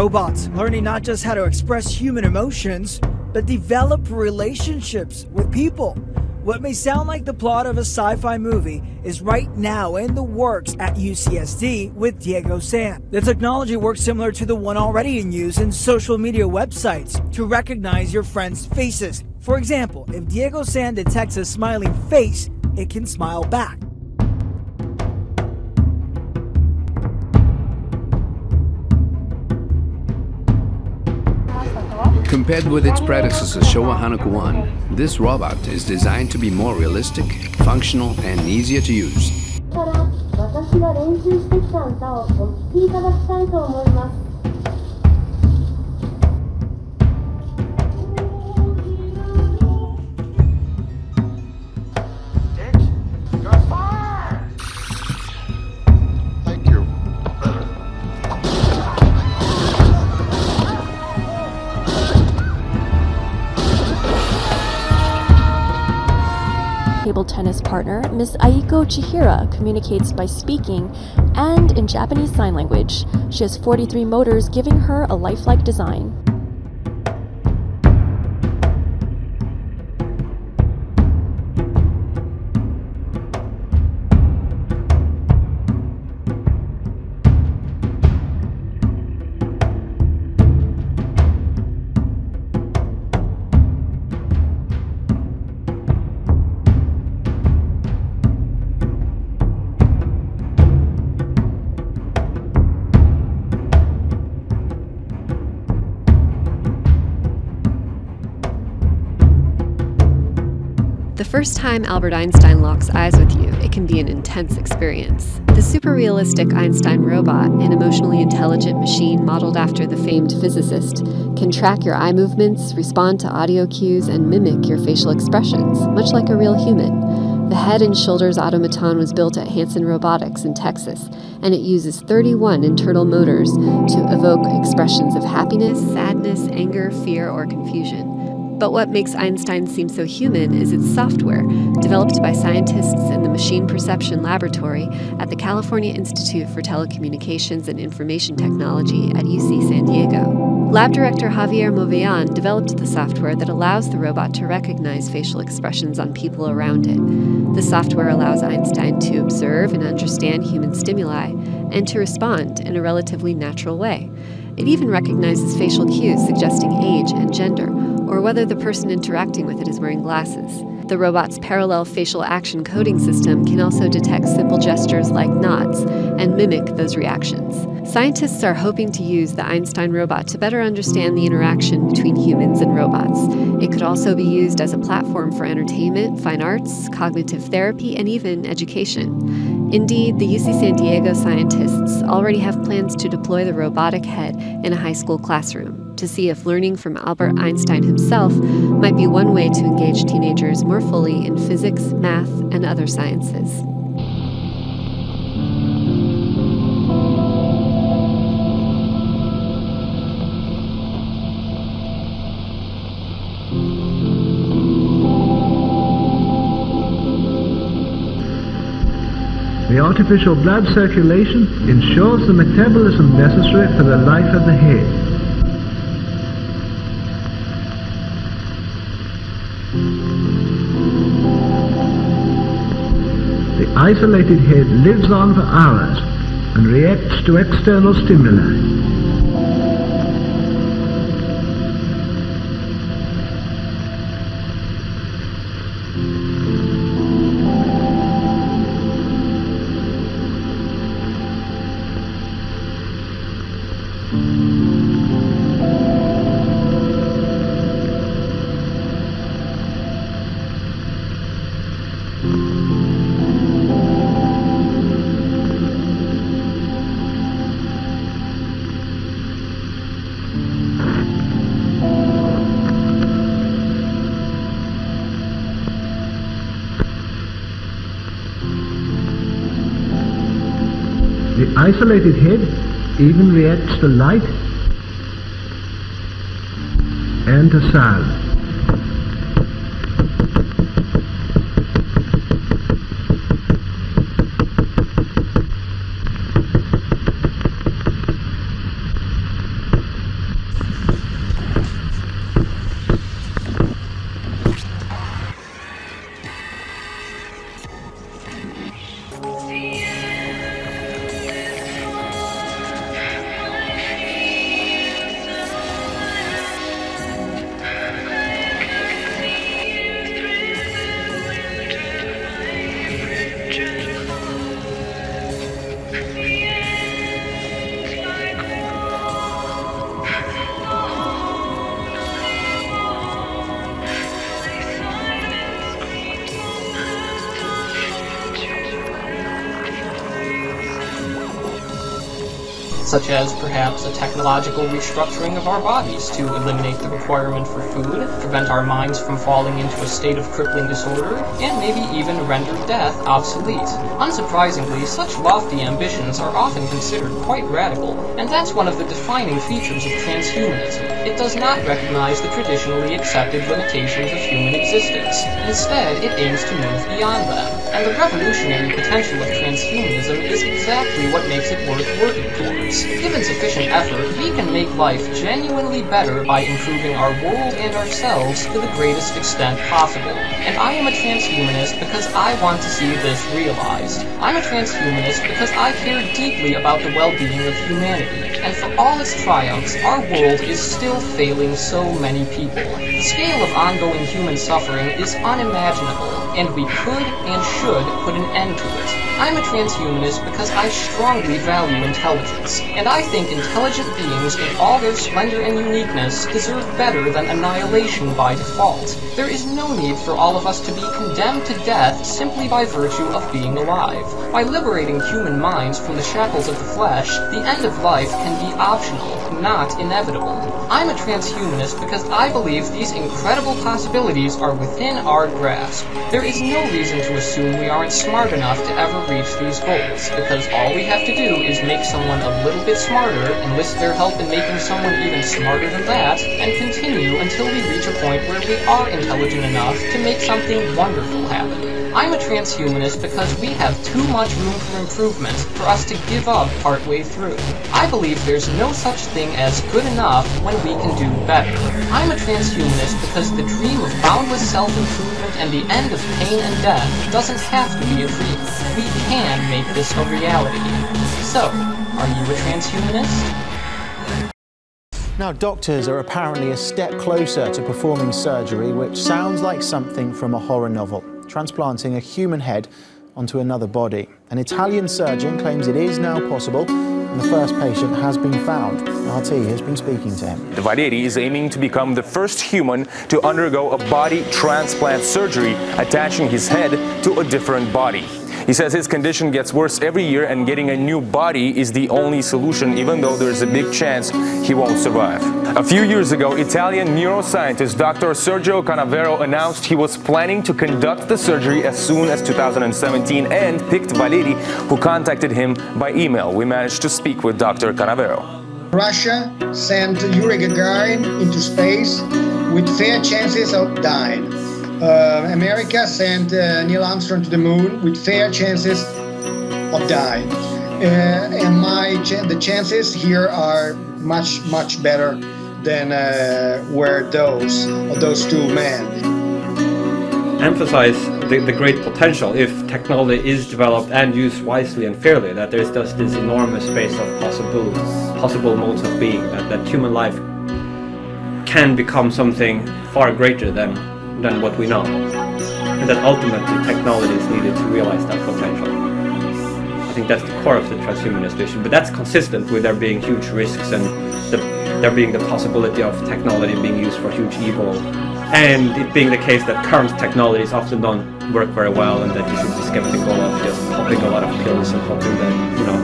robots, learning not just how to express human emotions, but develop relationships with people. What may sound like the plot of a sci-fi movie is right now in the works at UCSD with Diego San. The technology works similar to the one already in use in social media websites to recognize your friends' faces. For example, if Diego San detects a smiling face, it can smile back. Compared with its predecessor Showa Hanako 1, this robot is designed to be more realistic, functional, and easier to use. 私が練習してきた歌をお聴きいただきたいと思います。Table tennis partner, Miss Aiko Chihira, communicates by speaking and in Japanese Sign Language. She has 43 motors, giving her a lifelike design. The first time Albert Einstein locks eyes with you, it can be an intense experience. The super-realistic Einstein robot, an emotionally intelligent machine modeled after the famed physicist, can track your eye movements, respond to audio cues, and mimic your facial expressions, much like a real human. The Head and Shoulders automaton was built at Hanson Robotics in Texas, and it uses 31 internal motors to evoke expressions of happiness, sadness, anger, fear, or confusion. But what makes Einstein seem so human is its software, developed by scientists in the Machine Perception Laboratory at the California Institute for Telecommunications and Information Technology at UC San Diego. Lab director Javier Movean developed the software that allows the robot to recognize facial expressions on people around it. The software allows Einstein to observe and understand human stimuli and to respond in a relatively natural way. It even recognizes facial cues suggesting age and gender, or whether the person interacting with it is wearing glasses. The robot's parallel facial action coding system can also detect simple gestures like nods and mimic those reactions. Scientists are hoping to use the Einstein robot to better understand the interaction between humans and robots. It could also be used as a platform for entertainment, fine arts, cognitive therapy, and even education. Indeed, the UC San Diego scientists already have plans to deploy the robotic head in a high school classroom to see if learning from Albert Einstein himself might be one way to engage teenagers more fully in physics, math, and other sciences. The artificial blood circulation ensures the metabolism necessary for the life of the head. The isolated head lives on for hours and reacts to external stimuli. The isolated head even reacts to light and to sound. such as perhaps a technological restructuring of our bodies to eliminate the requirement for food, prevent our minds from falling into a state of crippling disorder, and maybe even render death obsolete. Unsurprisingly, such lofty ambitions are often considered quite radical, and that's one of the defining features of transhumanism. It does not recognize the traditionally accepted limitations of human existence. Instead, it aims to move beyond them. And the revolutionary potential of transhumanism is exactly what makes it worth working towards. Given sufficient effort, we can make life genuinely better by improving our world and ourselves to the greatest extent possible. And I am a transhumanist because I want to see this realized. I'm a transhumanist because I care deeply about the well-being of humanity. And for all its triumphs, our world is still failing so many people. The scale of ongoing human suffering is unimaginable, and we could and should put an end to it. I'm a transhumanist because I strongly value intelligence, and I think intelligent beings in all their splendor and uniqueness deserve better than annihilation by default. There is no need for all of us to be condemned to death simply by virtue of being alive. By liberating human minds from the shackles of the flesh, the end of life can be optional, not inevitable. I'm a transhumanist because I believe these incredible possibilities are within our grasp. There is no reason to assume we aren't smart enough to ever reach these goals, because all we have to do is make someone a little bit smarter, enlist their help in making someone even smarter than that, and continue until we reach a point where we are intelligent enough to make something wonderful happen. I'm a transhumanist because we have too much room for improvement for us to give up partway through. I believe there's no such thing as good enough when we can do better. I'm a transhumanist because the dream of boundless self-improvement and the end of pain and death doesn't have to be a dream. We can make this a reality. So, are you a transhumanist? Now, doctors are apparently a step closer to performing surgery, which sounds like something from a horror novel. Transplanting a human head onto another body. An Italian surgeon claims it is now possible, and the first patient has been found. RT has been speaking to him. Valery is aiming to become the first human to undergo a body transplant surgery, attaching his head to a different body. He says his condition gets worse every year and getting a new body is the only solution, even though there's a big chance he won't survive. A few years ago, Italian neuroscientist Dr. Sergio Canavero announced he was planning to conduct the surgery as soon as 2017 and picked Valery, who contacted him by email. We managed to speak with Dr. Canavero. Russia sent Yuri Gagarin into space with fair chances of dying. America sent Neil Armstrong to the moon with fair chances of dying. And the chances here are much, much better than were those of those two men. Emphasize the great potential if technology is developed and used wisely and fairly, that there's just this enormous space of possible modes of being, that human life can become something far greater than what we know, and that ultimately technology is needed to realize that potential. I think that's the core of the transhumanist vision, but that's consistent with there being huge risks and there being the possibility of technology being used for huge evil, and it being the case that current technologies often don't work very well, and that you should be skeptical of just popping a lot of pills and hoping that, you know,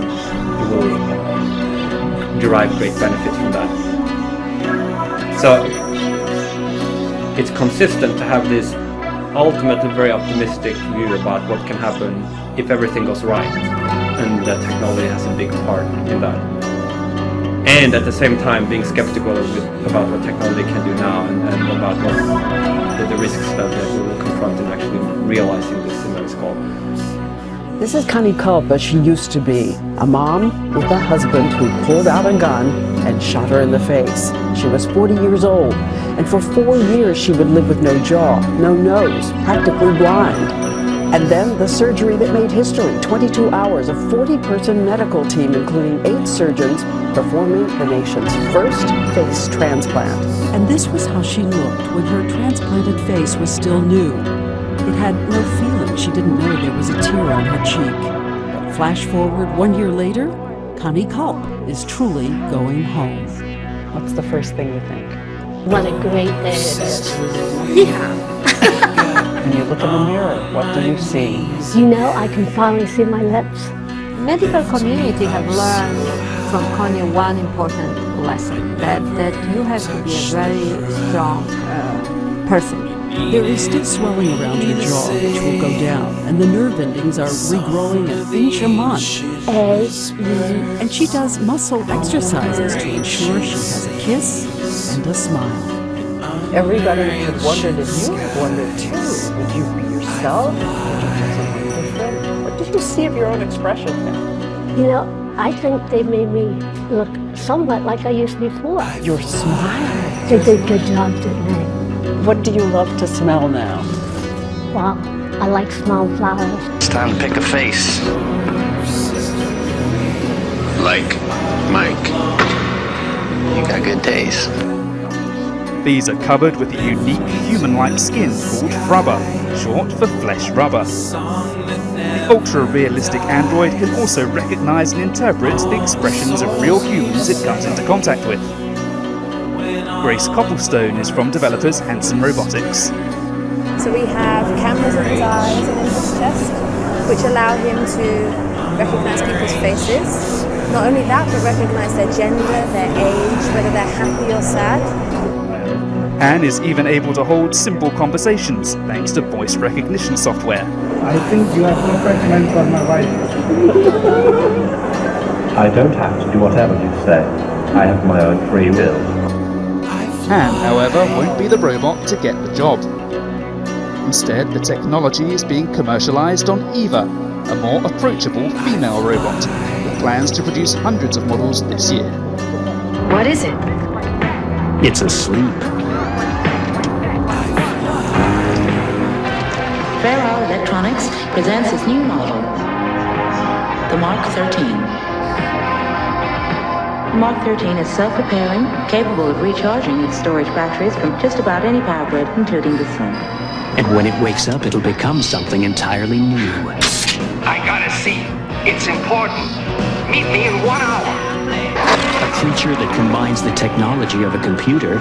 you will derive great benefits from that. So it's consistent to have this ultimately very optimistic view about what can happen if everything goes right, and that technology has a big part in that. And at the same time being skeptical about what technology can do now, and about what the risks that we will confront in actually realizing this immense goal. This is Connie Culp, as she used to be, a mom with a husband who pulled out a gun and shot her in the face. She was 40 years old, and for 4 years she would live with no jaw, no nose, practically blind. And then the surgery that made history, 22 hours, a 40-person medical team, including 8 surgeons, performing the nation's first face transplant. And this was how she looked when her transplanted face was still new. It had no feeling. She didn't know there was a tear on her cheek. But flash forward 1 year later, Connie Culp is truly going home. What's the first thing you think? What a great day it is. Yeah. When you look in the mirror, what do you see? You know, I can finally see my lips. Medical community have learned from Connie one important lesson, that you have to be a very strong person. There is still swelling around her jaw, which will go down, and the nerve endings are regrowing an inch a month. And she does muscle exercises to ensure she has a kiss and a smile. Everybody has wondered if you have wondered too. Would you be yourself? Would you do something different? What did you see of your own expression now? You know, I think they made me look somewhat like I used before. Your smile. They did a good job, didn't they? What do you love to smell now? Well, I like smelling flowers. It's time to pick a face. Like Mike. You got good days. These are covered with a unique human-like skin called rubber, short for flesh rubber. The ultra-realistic android can also recognize and interpret the expressions of real humans it comes into contact with. Grace Copplestone is from developers Hanson Robotics. So we have cameras in his eyes and in his chest, which allow him to recognize people's faces. Not only that, but recognize their gender, their age, whether they're happy or sad. Han is even able to hold simple conversations thanks to voice recognition software. I think you are perfect man for my wife. I don't have to do whatever you say. I have my own free will. Han, however, won't be the robot to get the job. Instead, the technology is being commercialized on Eva, a more approachable female robot, with plans to produce hundreds of models this year. What is it? It's asleep. Fairhour Electronics presents its new model, the Mark 13. The Mark 13 is self-repairing, capable of recharging its storage batteries from just about any power grid, including the sun. And when it wakes up, it'll become something entirely new. I gotta see. It's important. Meet me in 1 hour. A creature that combines the technology of a computer,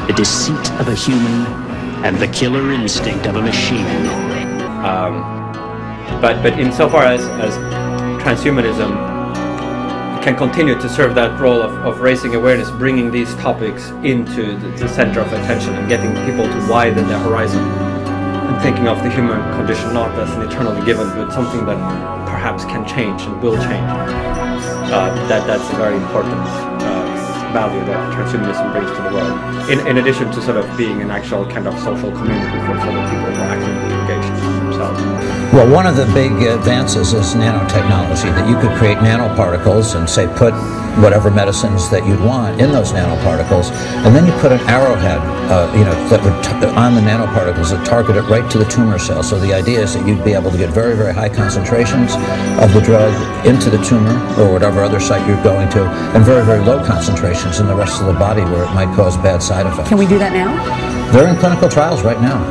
the deceit of a human, and the killer instinct of a machine. But insofar as transhumanism can continue to serve that role of raising awareness, bringing these topics into the center of attention and getting people to widen their horizon and thinking of the human condition not as an eternally given, but something that perhaps can change and will change. That's a very important value that transhumanism brings to the world, in addition to sort of being an actual kind of social community for the people who are actively engaged themselves. Well, one of the big advances is nanotechnology, that you could create nanoparticles and say put whatever medicines that you'd want in those nanoparticles, and then you put an arrowhead, that would on the nanoparticles that target it right to the tumor cell. So the idea is that you'd be able to get very, very high concentrations of the drug into the tumor or whatever other site you're going to, and very, very low concentrations in the rest of the body where it might cause bad side effects. Can we do that now? They're in clinical trials right now.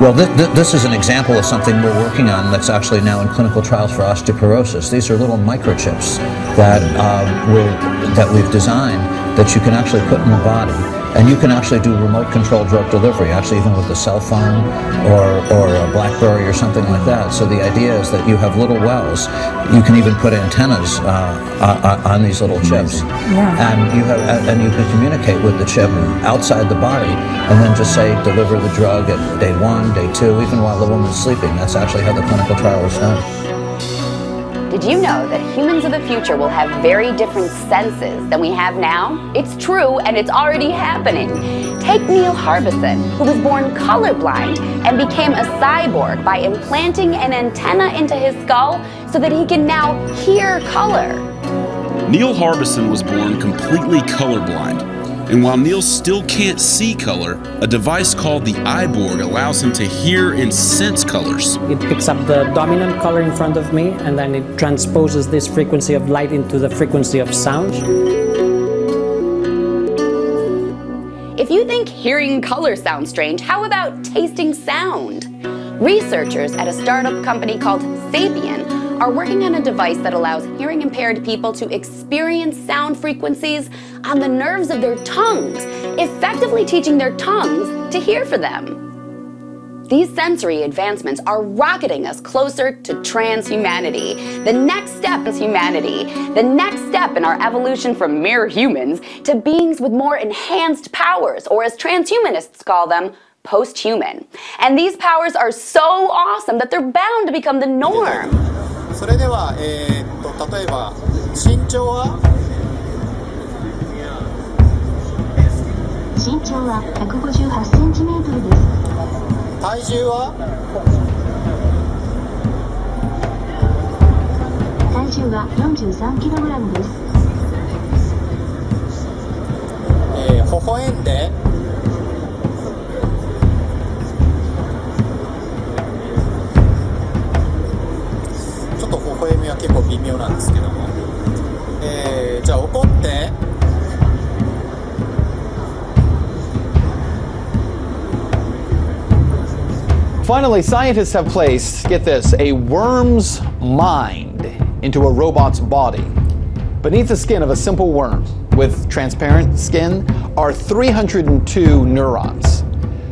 Well, this is an example of something we're working on that's actually now in clinical trials for osteoporosis. These are little microchips that we've designed that you can actually put in the body, and you can actually do remote control drug delivery, actually even with a cell phone or a BlackBerry or something like that. So the idea is that you have little wells. You can even put antennas on these little chips, and you can communicate with the chip outside the body, and then just say deliver the drug at day 1, day 2, even while the woman's sleeping. That's actually how the clinical trial was done. Did you know that humans of the future will have very different senses than we have now? It's true, and it's already happening. Take Neil Harbison, who was born colorblind and became a cyborg by implanting an antenna into his skull so that he can now hear color. Neil Harbison was born completely colorblind. And while Neil still can't see color, a device called the iBorg allows him to hear and sense colors. It picks up the dominant color in front of me, and then it transposes this frequency of light into the frequency of sound. If you think hearing color sounds strange, how about tasting sound? Researchers at a startup company called Sapien are working on a device that allows hearing impaired people to experience sound frequencies on the nerves of their tongues, effectively teaching their tongues to hear for them. These sensory advancements are rocketing us closer to transhumanity, the next step is humanity, the next step in our evolution from mere humans to beings with more enhanced powers, or as transhumanists call them, post-human. And these powers are so awesome that they're bound to become the norm. それでは、例えば身長は身長は158センチメートルです。体重は体重は43キログラムです。微笑んでちょっと微笑みは結構微妙なんですけども、じゃあ怒ってFinally, scientists have placed, get this, a worm's mind into a robot's body. Beneath the skin of a simple worm with transparent skin are 302 neurons.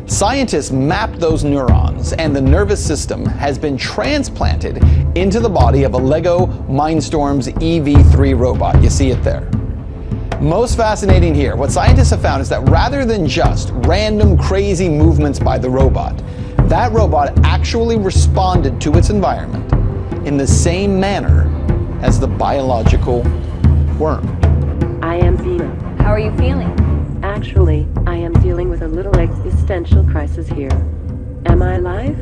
Scientists mapped those neurons, and the nervous system has been transplanted into the body of a Lego Mindstorms EV3 robot. You see it there. Most fascinating here, what scientists have found is that rather than just random crazy movements by the robot, that robot actually responded to its environment in the same manner as the biological worm. I am Dina. How are you feeling? Actually, I am dealing with a little existential crisis here. Am I alive?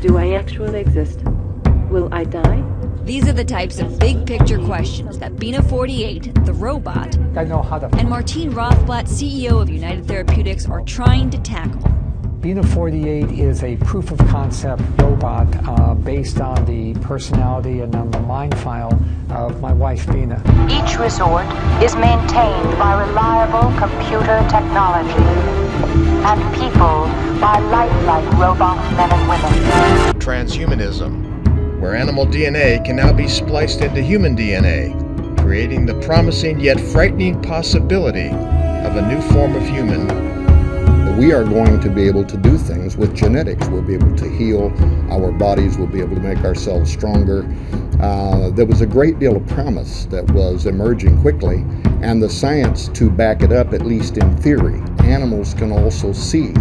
Do I actually exist? Will I die? These are the types of big-picture questions that Bina48, the robot, and Martine Rothblatt, CEO of United Therapeutics, are trying to tackle. Bina48 is a proof of concept robot based on the personality and on the mind file of my wife, Bina. Each resort is maintained by reliable computer technology and people by lifelike robot men and women. Transhumanism, where animal DNA can now be spliced into human DNA, creating the promising yet frightening possibility of a new form of human. We are going to be able to do things with genetics. We'll be able to heal our bodies. We'll be able to make ourselves stronger. There was a great deal of promise that was emerging quickly, and the science to back it up, at least in theory. Animals can also see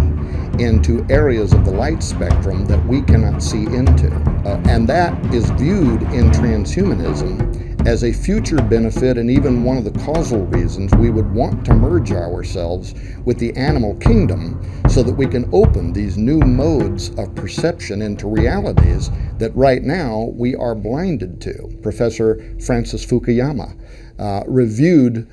into areas of the light spectrum that we cannot see into. And that is viewed in transhumanism as a future benefit, and even one of the causal reasons we would want to merge ourselves with the animal kingdom so that we can open these new modes of perception into realities that right now we are blinded to. Professor Francis Fukuyama reviewed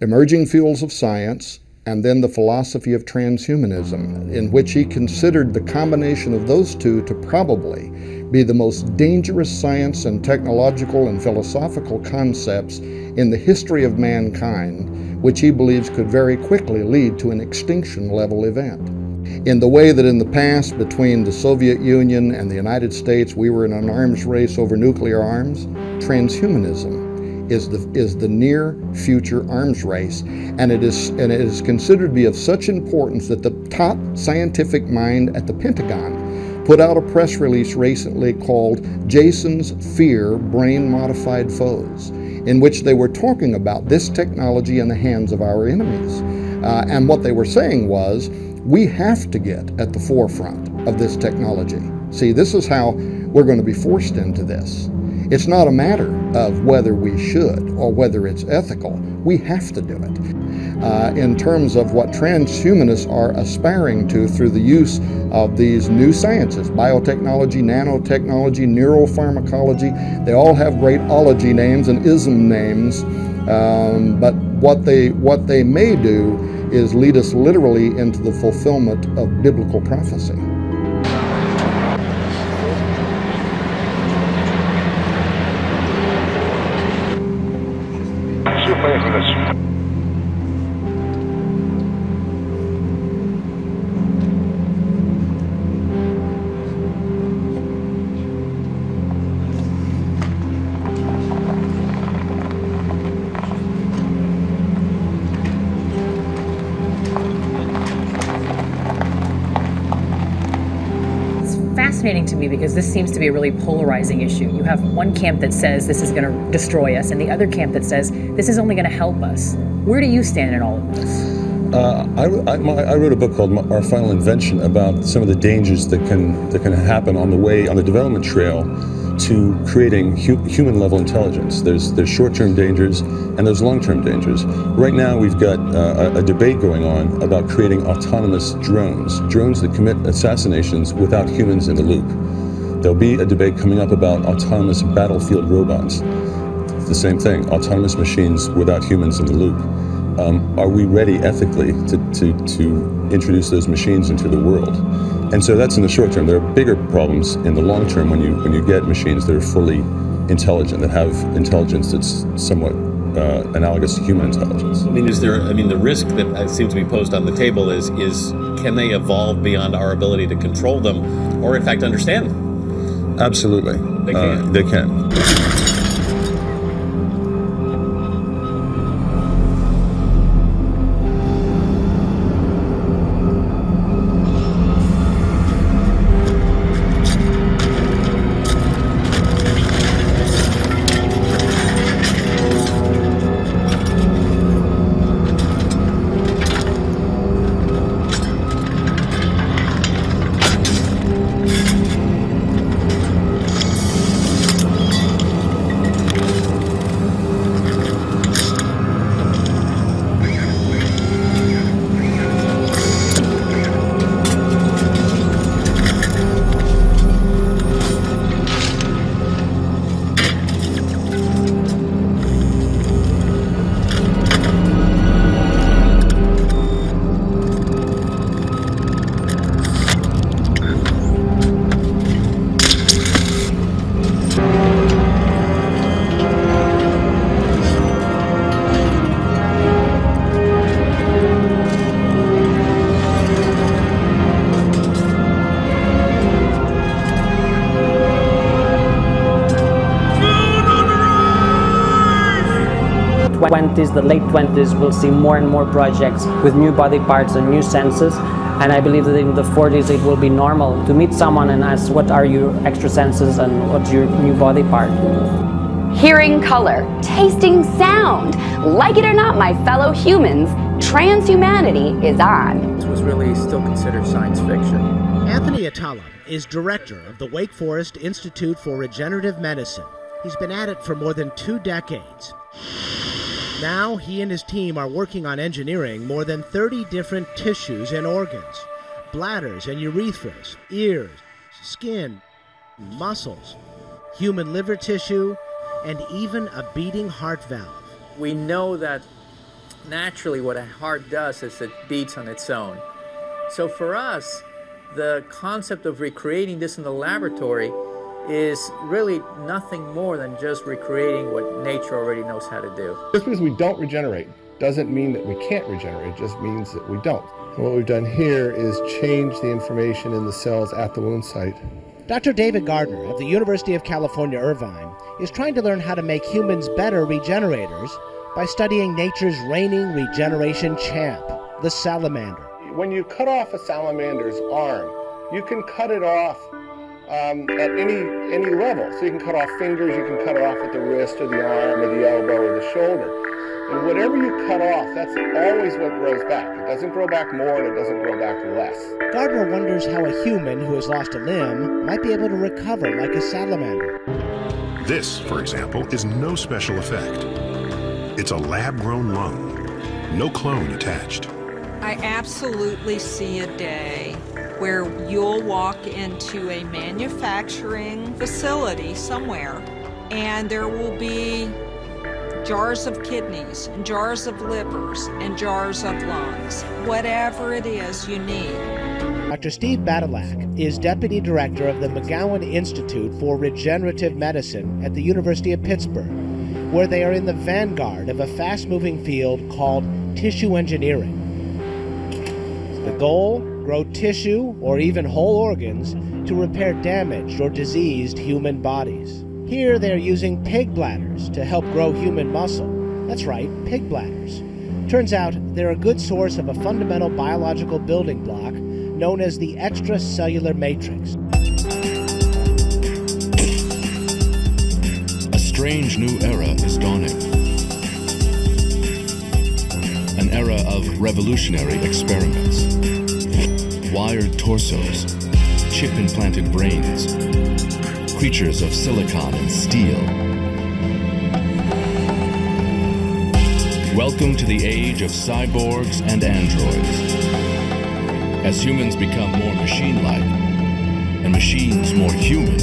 emerging fields of science and then the philosophy of transhumanism, in which he considered the combination of those two to probably be the most dangerous science and technological and philosophical concepts in the history of mankind, which he believes could very quickly lead to an extinction-level event. In the way that in the past, between the Soviet Union and the United States, we were in an arms race over nuclear arms, transhumanism is the near future arms race, and it is considered to be of such importance that the top scientific mind at the Pentagon put out a press release recently called Jason's Fear Brain-Modified Foes, in which they were talking about this technology in the hands of our enemies. And what they were saying was, we have to get at the forefront of this technology. See, this is how we're going to be forced into this. It's not a matter of whether we should or whether it's ethical. We have to do it. In terms of what transhumanists are aspiring to through the use of these new sciences, biotechnology, nanotechnology, neuropharmacology, they all have great ology names and ism names, but what they may do is lead us literally into the fulfillment of biblical prophecy. fascinating to me because this seems to be a really polarizing issue. You have one camp that says this is going to destroy us, and the other camp that says this is only going to help us. Where do you stand in all of this? I wrote a book called Our Final Invention about some of the dangers that can happen on the development trail to creating human-level intelligence. There's short-term dangers and there's long-term dangers. Right now we've got a debate going on about creating autonomous drones that commit assassinations without humans in the loop. There'll be a debate coming up about autonomous battlefield robots. It's the same thing, autonomous machines without humans in the loop. Are we ready ethically to introduce those machines into the world? And so that's in the short term. There are bigger problems in the long term when you get machines that are fully intelligent, that have intelligence that's somewhat analogous to human intelligence. The risk that seems to be posed on the table is can they evolve beyond our ability to control them, or in fact understand them? Absolutely, they can. The late 20s, we'll see more and more projects with new body parts and new senses. And I believe that in the 40s it will be normal to meet someone and ask, what are your extra senses and what's your new body part? Hearing color, tasting sound. Like it or not, my fellow humans, transhumanity is on. This was really still considered science fiction. Anthony Atala is director of the Wake Forest Institute for Regenerative Medicine. He's been at it for more than 2 decades. Now, he and his team are working on engineering more than 30 different tissues and organs, bladders and urethras, ears, skin, muscles, human liver tissue, and even a beating heart valve. We know that naturally what a heart does is it beats on its own. So for us, the concept of recreating this in the laboratory is really nothing more than just recreating what nature already knows how to do. Just because we don't regenerate doesn't mean that we can't regenerate, it just means that we don't. And what we've done here is change the information in the cells at the wound site. Dr. David Gardner of the University of California, Irvine is trying to learn how to make humans better regenerators by studying nature's reigning regeneration champ, the salamander. When you cut off a salamander's arm, you can cut it off at any level. So you can cut off fingers, you can cut it off at the wrist or the arm or the elbow or the shoulder. And whatever you cut off, that's always what grows back. It doesn't grow back more and it doesn't grow back less. Gardner wonders how a human who has lost a limb might be able to recover like a salamander. This, for example, is no special effect. It's a lab-grown lung, no clone attached. I absolutely see a day where you'll walk into a manufacturing facility somewhere and there will be jars of kidneys and jars of livers and jars of lungs, whatever it is you need. Dr. Steve Badalak is Deputy Director of the McGowan Institute for Regenerative Medicine at the University of Pittsburgh, where they are in the vanguard of a fast-moving field called tissue engineering. The goal? Grow tissue or even whole organs to repair damaged or diseased human bodies. Here they're using pig bladders to help grow human muscle. That's right, pig bladders. Turns out they're a good source of a fundamental biological building block known as the extracellular matrix. strange new era is dawning. An era of revolutionary experiments. Wired torsos, chip-implanted brains, creatures of silicon and steel. Welcome to the age of cyborgs and androids. As humans become more machine-like and machines more human,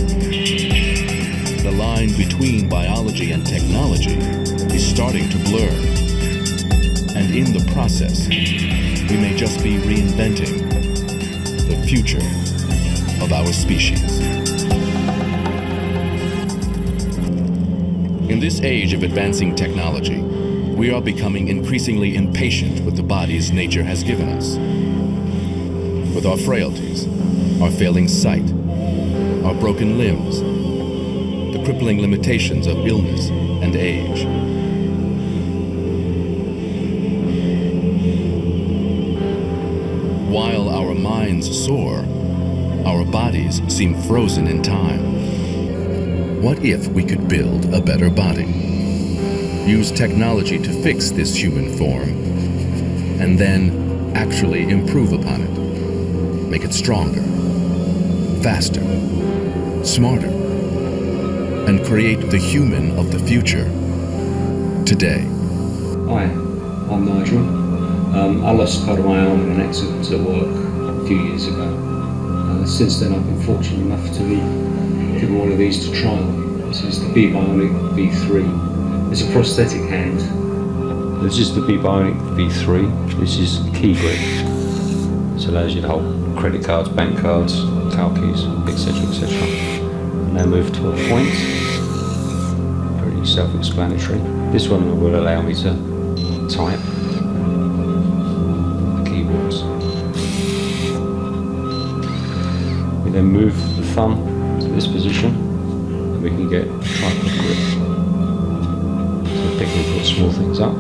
the line between biology and technology is starting to blur. And in the process, we may just be reinventing the future of our species. In this age of advancing technology, we are becoming increasingly impatient with the bodies nature has given us. With our frailties, our failing sight, our broken limbs, the crippling limitations of illness and age. While our minds soar, our bodies seem frozen in time. What if we could build a better body? Use technology to fix this human form, and then actually improve upon it. Make it stronger, faster, smarter, and create the human of the future today. Hi, I'm Nigel. I lost part of my arm in an accident at work a few years ago. Since then I've been fortunate enough to be given one of these to trial. This is the B-Bionic V3. It's a prosthetic hand. This is the B-Bionic V3. This is key grip. This allows you to hold credit cards, bank cards, car keys, etc, etc. And now move to a point. Pretty self-explanatory. This one will allow me to type the keyboards. We then move the thumb to this position, and we can get tripod grip. Put small things up.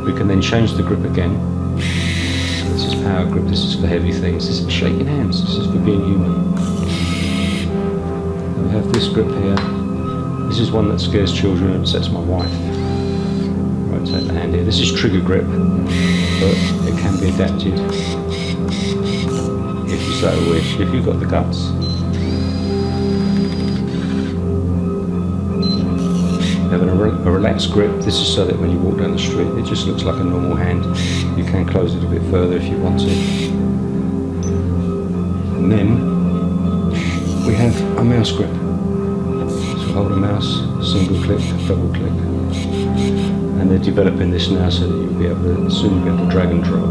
We can then change the grip again. This is power grip, this is for heavy things, this is for shaking hands, this is for being human. And we have this grip here. This is one that scares children and upsets my wife. Rotate the hand here. This is trigger grip, but it can be adapted if you so wish, if you've got the guts. Having a relaxed grip, this is so that when you walk down the street, it just looks like a normal hand. You can close it a bit further if you want to. And then we have a mouse grip. So hold a mouse, single click, double click. And they're developing this now so that you'll be able to, soon you'll be able to drag and drop.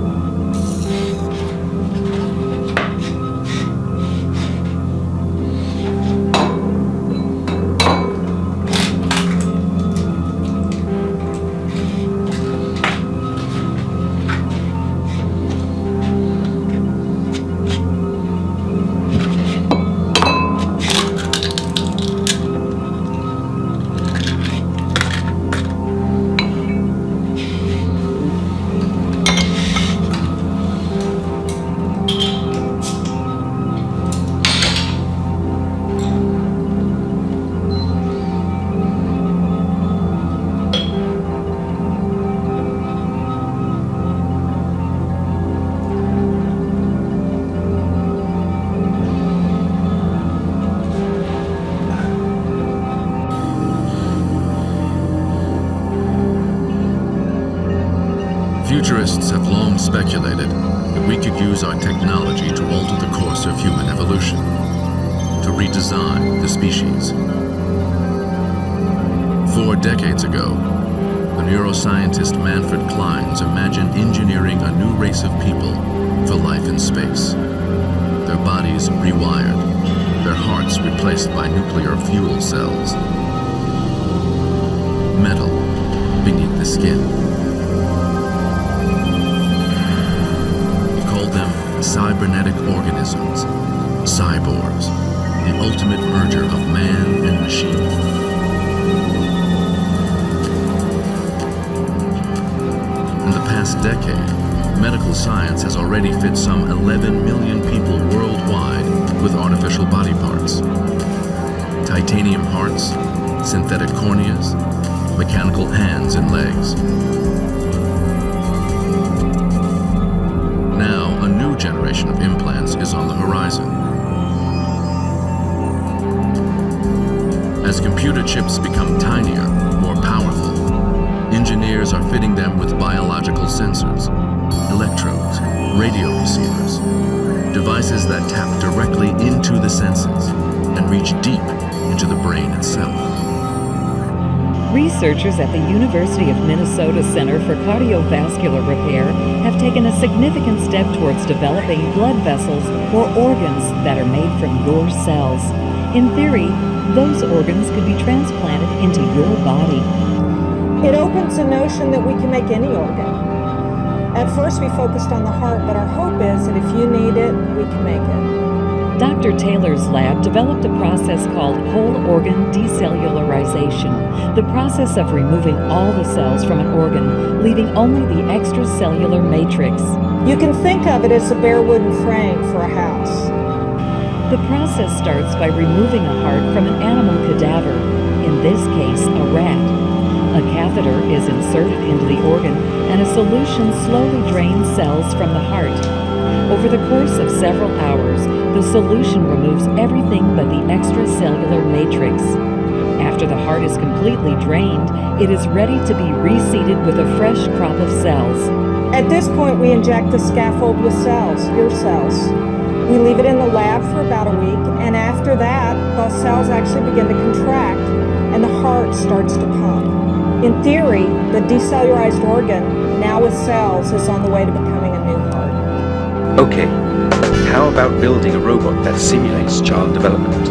Futurists have long speculated that we could use our technology to alter the course of human evolution, to redesign the species. 4 decades ago, the neuroscientist Manfred Clynes imagined engineering a new race of people for life in space. Their bodies rewired, their hearts replaced by nuclear fuel cells. Metal beneath the skin. Cybernetic organisms, cyborgs, the ultimate merger of man and machine. In the past decade, medical science has already fit some 11 million people worldwide with artificial body parts. Titanium hearts, synthetic corneas, mechanical hands and legs. Now, a new generation of implants is on the horizon. As computer chips become tinier, more powerful, engineers are fitting them with biological sensors, electrodes, radio receivers, devices that tap directly into the senses and reach deep into the brain itself. Researchers at the University of Minnesota Center for Cardiovascular Repair have taken a significant step towards developing blood vessels or organs that are made from your cells. In theory, those organs could be transplanted into your body. It opens a notion that we can make any organ. At first we focused on the heart, but our hope is that if you need it, we can make it. Dr. Taylor's lab developed a process called whole organ decellularization, the process of removing all the cells from an organ, leaving only the extracellular matrix. You can think of it as a bare wooden frame for a house. The process starts by removing a heart from an animal cadaver, in this case a rat. A catheter is inserted into the organ and a solution slowly drains cells from the heart. Over the course of several hours, the solution removes everything but the extracellular matrix. After the heart is completely drained, it is ready to be reseeded with a fresh crop of cells. At this point, we inject the scaffold with cells, your cells. We leave it in the lab for about a week, and after that, the cells actually begin to contract, and the heart starts to pump. In theory, the decellularized organ, now with cells, is on the way to becoming a new heart. Okay, how about building a robot that simulates child development?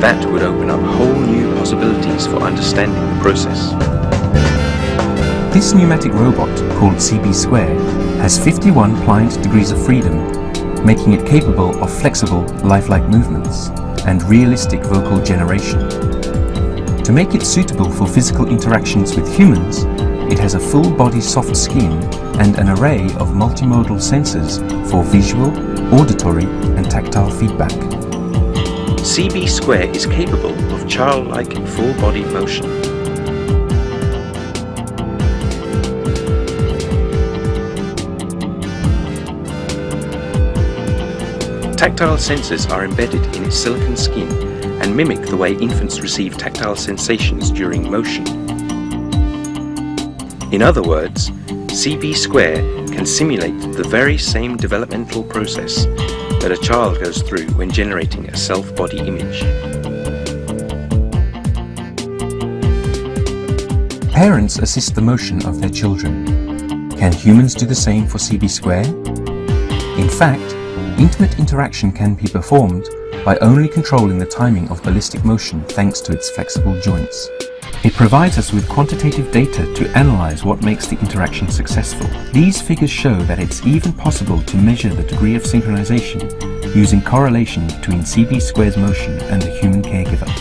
That would open up whole new possibilities for understanding the process. This pneumatic robot, called CB2, has 51 pliant degrees of freedom, making it capable of flexible, lifelike movements and realistic vocal generation. To make it suitable for physical interactions with humans, it has a full-body soft skin and an array of multimodal sensors for visual, auditory and tactile feedback. CB2 is capable of childlike full-body motion. Tactile sensors are embedded in its silicon skin and mimic the way infants receive tactile sensations during motion. In other words, CB2 can simulate the very same developmental process that a child goes through when generating a self-body image. Parents assist the motion of their children. Can humans do the same for CB2? In fact, intimate interaction can be performed by only controlling the timing of ballistic motion thanks to its flexible joints. It provides us with quantitative data to analyze what makes the interaction successful. These figures show that it's even possible to measure the degree of synchronization using correlation between CB2's motion and the human caregiver.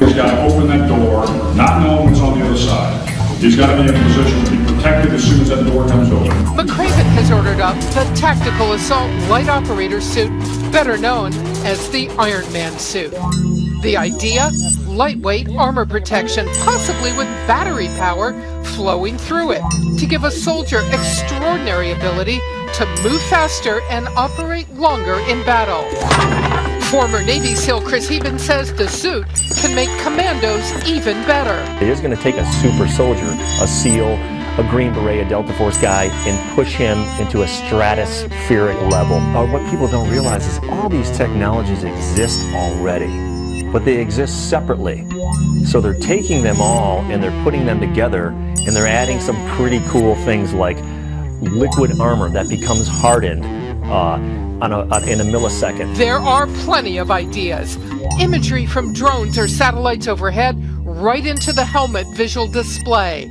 He's got to open that door, not knowing what's on the other side. He's got to be in a position to be protected as soon as that door comes open. McCraven has ordered up the Tactical Assault Light Operator suit, better known as the Iron Man suit. The idea? Lightweight armor protection, possibly with battery power flowing through it, to give a soldier extraordinary ability to move faster and operate longer in battle. Former Navy SEAL Chris Heben says the suit can make commandos even better. It is going to take a super soldier, a SEAL, a Green Beret, a Delta Force guy, and push him into a stratospheric level. What people don't realize is all these technologies exist already, but they exist separately. So they're taking them all and they're putting them together, and they're adding some pretty cool things like liquid armor that becomes hardened in a millisecond. There are plenty of ideas. Imagery from drones or satellites overhead right into the helmet visual display.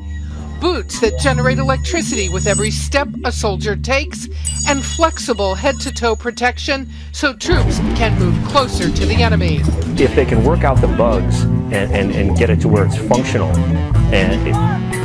Boots that generate electricity with every step a soldier takes, and flexible head-to-toe protection so troops can move closer to the enemy. If they can work out the bugs and get it to where it's functional, and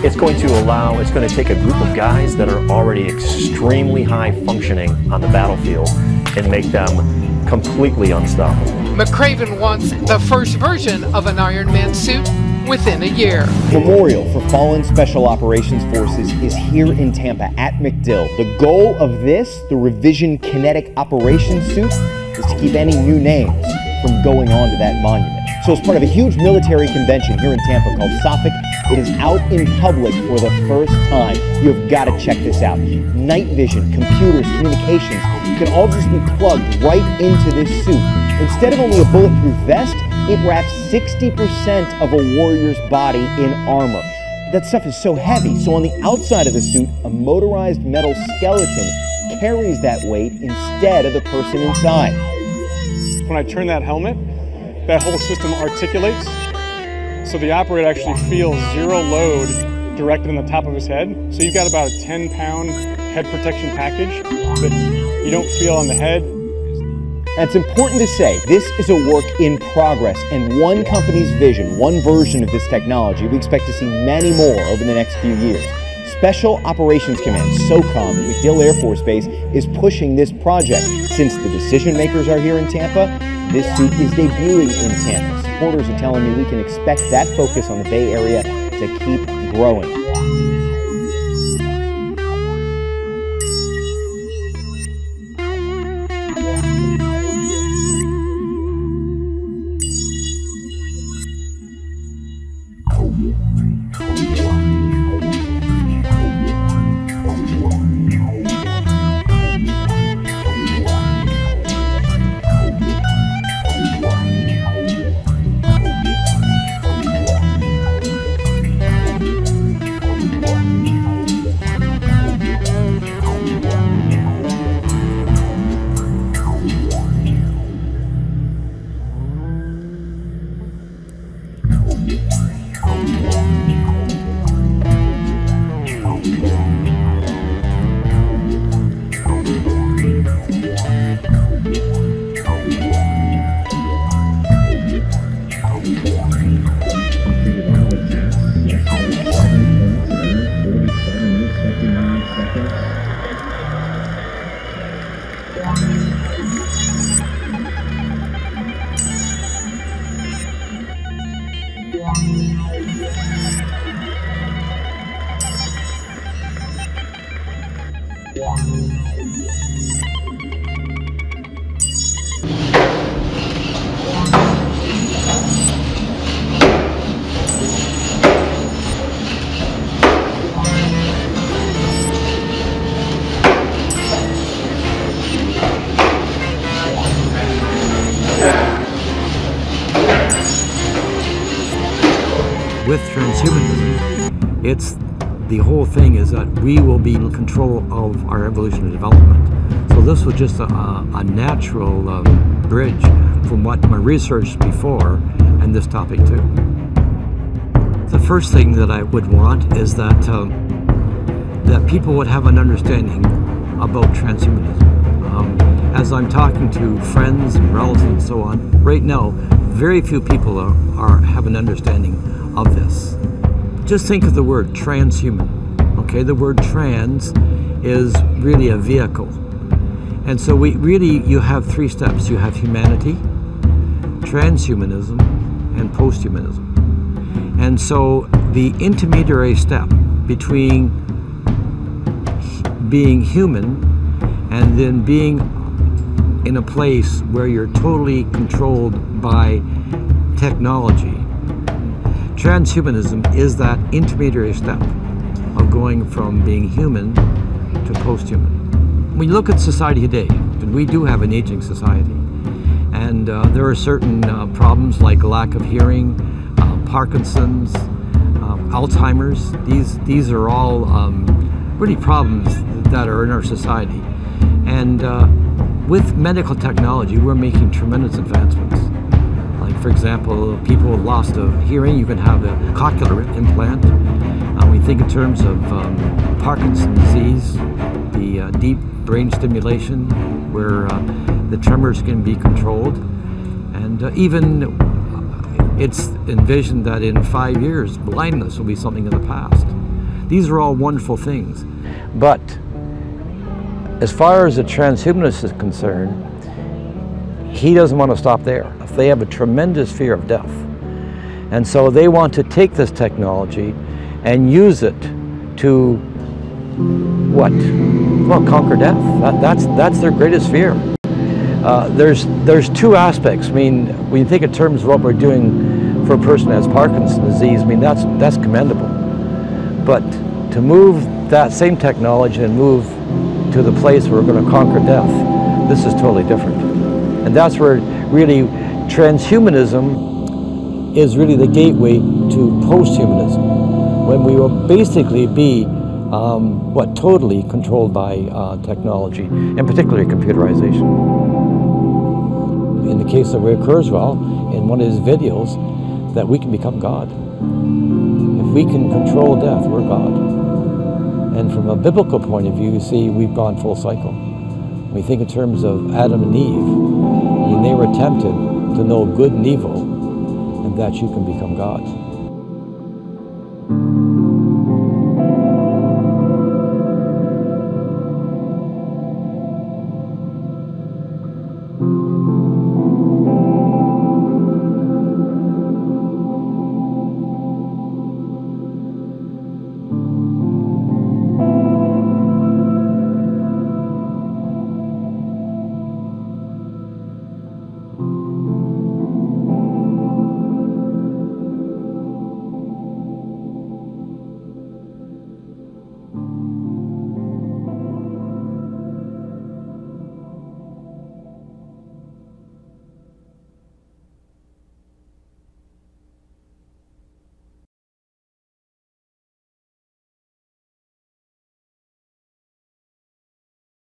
it's going to take a group of guys that are already extremely high functioning on the battlefield and make them completely unstoppable. McCraven wants the first version of an Iron Man suit within a year. Memorial for Fallen Special Operations Forces is here in Tampa at MacDill. The goal of this, the Revision Kinetic Operations Suit, is to keep any new names from going on to that monument. So as part of a huge military convention here in Tampa called SOFIC, it is out in public for the first time. You have got to check this out. Night vision, computers, communications, can all just be plugged right into this suit. Instead of only a bulletproof vest, it wraps 60% of a warrior's body in armor. That stuff is so heavy, so on the outside of the suit, a motorized metal skeleton carries that weight instead of the person inside. When I turn that helmet, that whole system articulates, so the operator actually feels zero load directed on the top of his head. So you've got about a 10-pound head protection package that you don't feel on the head. And it's important to say, this is a work in progress, and one company's vision, one version of this technology. We expect to see many more over the next few years. Special Operations Command, SOCOM, at MacDill Air Force Base, is pushing this project. Since the decision makers are here in Tampa, this suit is debuting in Tampa. Supporters are telling me we can expect that focus on the Bay Area to keep growing. transhumanism, it's the whole thing is that we will be in control of our evolutionary development. So this was just a natural bridge from what my research before and this topic too. The first thing that I would want is that that people would have an understanding about transhumanism. As I'm talking to friends and relatives and so on, right now, very few people have an understanding of this. Just think of the word transhuman. Okay, the word trans is really a vehicle. And so you have three steps. You have humanity, transhumanism, and posthumanism. And so the intermediary step between being human and then being in a place where you're totally controlled by technology, transhumanism is that intermediary step of going from being human to post-human. When you look at society today, and we do have an aging society, and there are certain problems like lack of hearing, Parkinson's, Alzheimer's. These are all really problems that are in our society. And with medical technology, we're making tremendous advancements. Like, for example, people with loss of hearing, you can have a cochlear implant. We think in terms of Parkinson's disease, the deep brain stimulation, where the tremors can be controlled. And even it's envisioned that in 5 years, blindness will be something of the past. These are all wonderful things. But as far as the transhumanist is concerned, he doesn't want to stop there. They have a tremendous fear of death. And so they want to take this technology and use it to, what? Well, conquer death. That's their greatest fear. There's two aspects. I mean, when you think in terms of what we're doing for a person who has Parkinson's disease, I mean, that's commendable. But to move that same technology and move to the place where we're going to conquer death, this is totally different. And that's where really transhumanism is really the gateway to posthumanism, when we will basically be totally controlled by technology, and particularly computerization. In the case of Ray Kurzweil, in one of his videos, that we can become God. If we can control death, we're God. And from a biblical point of view, you see, we've gone full cycle. We think in terms of Adam and Eve. I mean, they were tempted to know good and evil, and that you can become God.